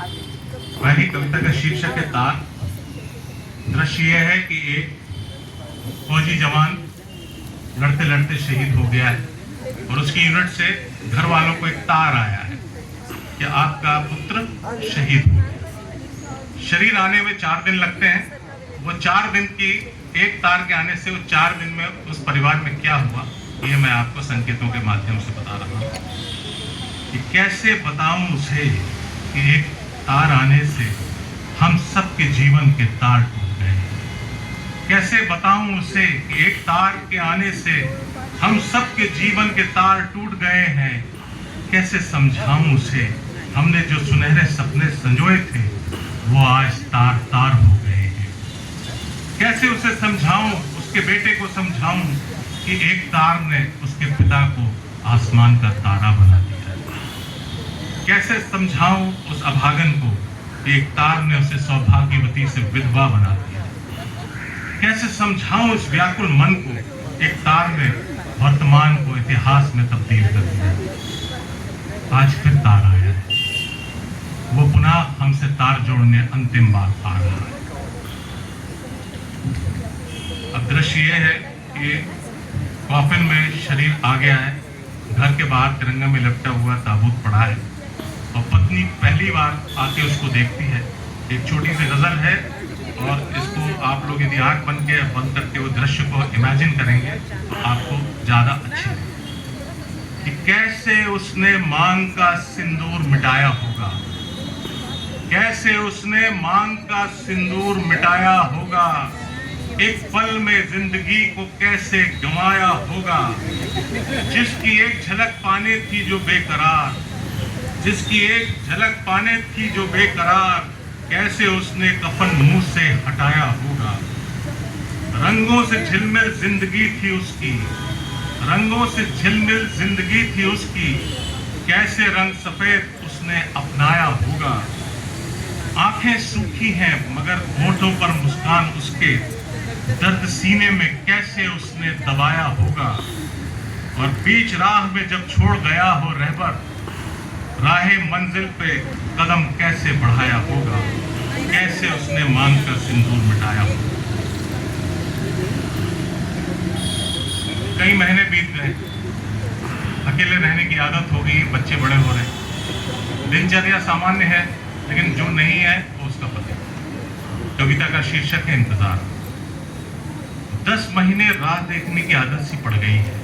पहली कविता का शीर्षक है तार। दृश्य यह है कि एक फौजी जवान लड़ते लड़ते शहीद हो गया है और उसकी यूनिट से घर वालों को एक तार आया है कि आपका पुत्र शहीद हो गया। शरीर आने में 4 दिन लगते हैं। वो 4 दिन की एक तार के आने से वो 4 दिन में उस परिवार में क्या हुआ, ये मैं आपको संकेतों के माध्यम से बता रहा हूँ कि कैसे बताऊं उसे कि एक तार आने से हम सबके जीवन के तार टूट गए। कैसे बताऊं उसे कि एक तार के आने से हम सबके जीवन के तार टूट गए हैं। कैसे समझाऊं उसे हमने जो सुनहरे सपने संजोए थे वो आज तार तार हो गए हैं। कैसे उसे समझाऊं, उसके बेटे को समझाऊं कि एक तार ने उसके पिता को आसमान का तारा बना दिया। कैसे समझाऊं उस अभागन को कि एक तार ने उसे सौभाग्यवती से विधवा बना दिया। कैसे समझाऊं उस व्याकुल मन को एक तार ने वर्तमान को इतिहास में तब्दील कर दिया। आज फिर तार आया है, वो पुनः हमसे तार जोड़ने अंतिम बार आ रहा है। अब दृश्य यह है कि कॉफिन में शरीर आ गया है, घर के बाहर तिरंगा में लपटा हुआ ताबूत पड़ा है और पत्नी पहली बार आके उसको देखती है। एक छोटी सी गजल है और इसको आप लोग यदि आंख बंद करके वो दृश्य को इमेजिन करेंगे तो आपको ज्यादा अच्छी लगेगी कि कैसे उसने मांग का सिंदूर मिटाया होगा। कैसे उसने मांग का सिंदूर मिटाया होगा। एक पल में जिंदगी को कैसे गंवाया होगा। जिसकी एक झलक पाने थी जो बेकरार, जिसकी एक झलक पाने थी जो बेकरार, कैसे उसने कफन मुंह से हटाया होगा। रंगों से झिलमिल जिंदगी थी उसकी, रंगों से झिलमिल जिंदगी थी उसकी, कैसे रंग सफेद उसने अपनाया होगा। आंखें सूखी हैं मगर होठों पर मुस्कान उसके, दर्द सीने में कैसे उसने दबाया होगा। और बीच राह में जब छोड़ गया हो रहबर, राहे मंजिल पे कदम कैसे बढ़ाया होगा। कैसे उसने मांग कर सिंदूर मिटाया होगा। कई महीने बीत गए, अकेले रहने की आदत हो गई, बच्चे बड़े हो रहे, दिनचर्या सामान्य है, लेकिन जो नहीं है वो उसका पति। कविता का शीर्षक है इंतजार। 10 महीने राह देखने की आदत सी पड़ गई है।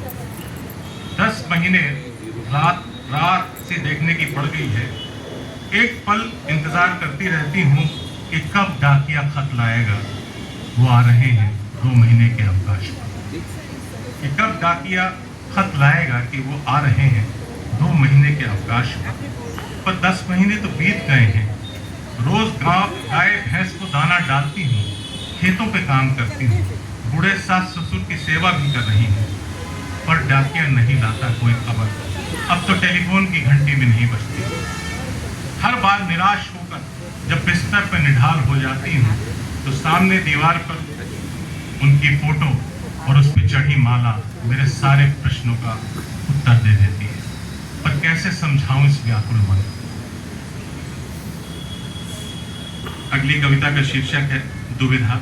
10 महीने रात से देखने की पड़ गई है। एक पल इंतजार करती रहती हूँ कि कब डाकिया खत लाएगा। वो आ रहे हैं 2 महीने के अवकाश पर। कि कब डाकिया खत लाएगा कि वो आ रहे हैं 2 महीने के अवकाश पर 10 महीने तो बीत गए हैं। रोज गाय भैंस को दाना डालती हूँ, खेतों पे काम करती हूँ, बूढ़े सास ससुर की सेवा भी कर रही हूँ, पर डाकिया नहीं लाता कोई खबर। अब तो टेलीफोन की घंटी भी नहीं बजती। हर बार निराश होकर जब बिस्तर पर निढाल हो जाती हूँ तो सामने दीवार पर उनकी फोटो और उस पर चढ़ी माला मेरे सारे प्रश्नों का उत्तर दे देती है। पर कैसे समझाऊं इस व्याकुल मन को। अगली कविता का शीर्षक है दुविधा।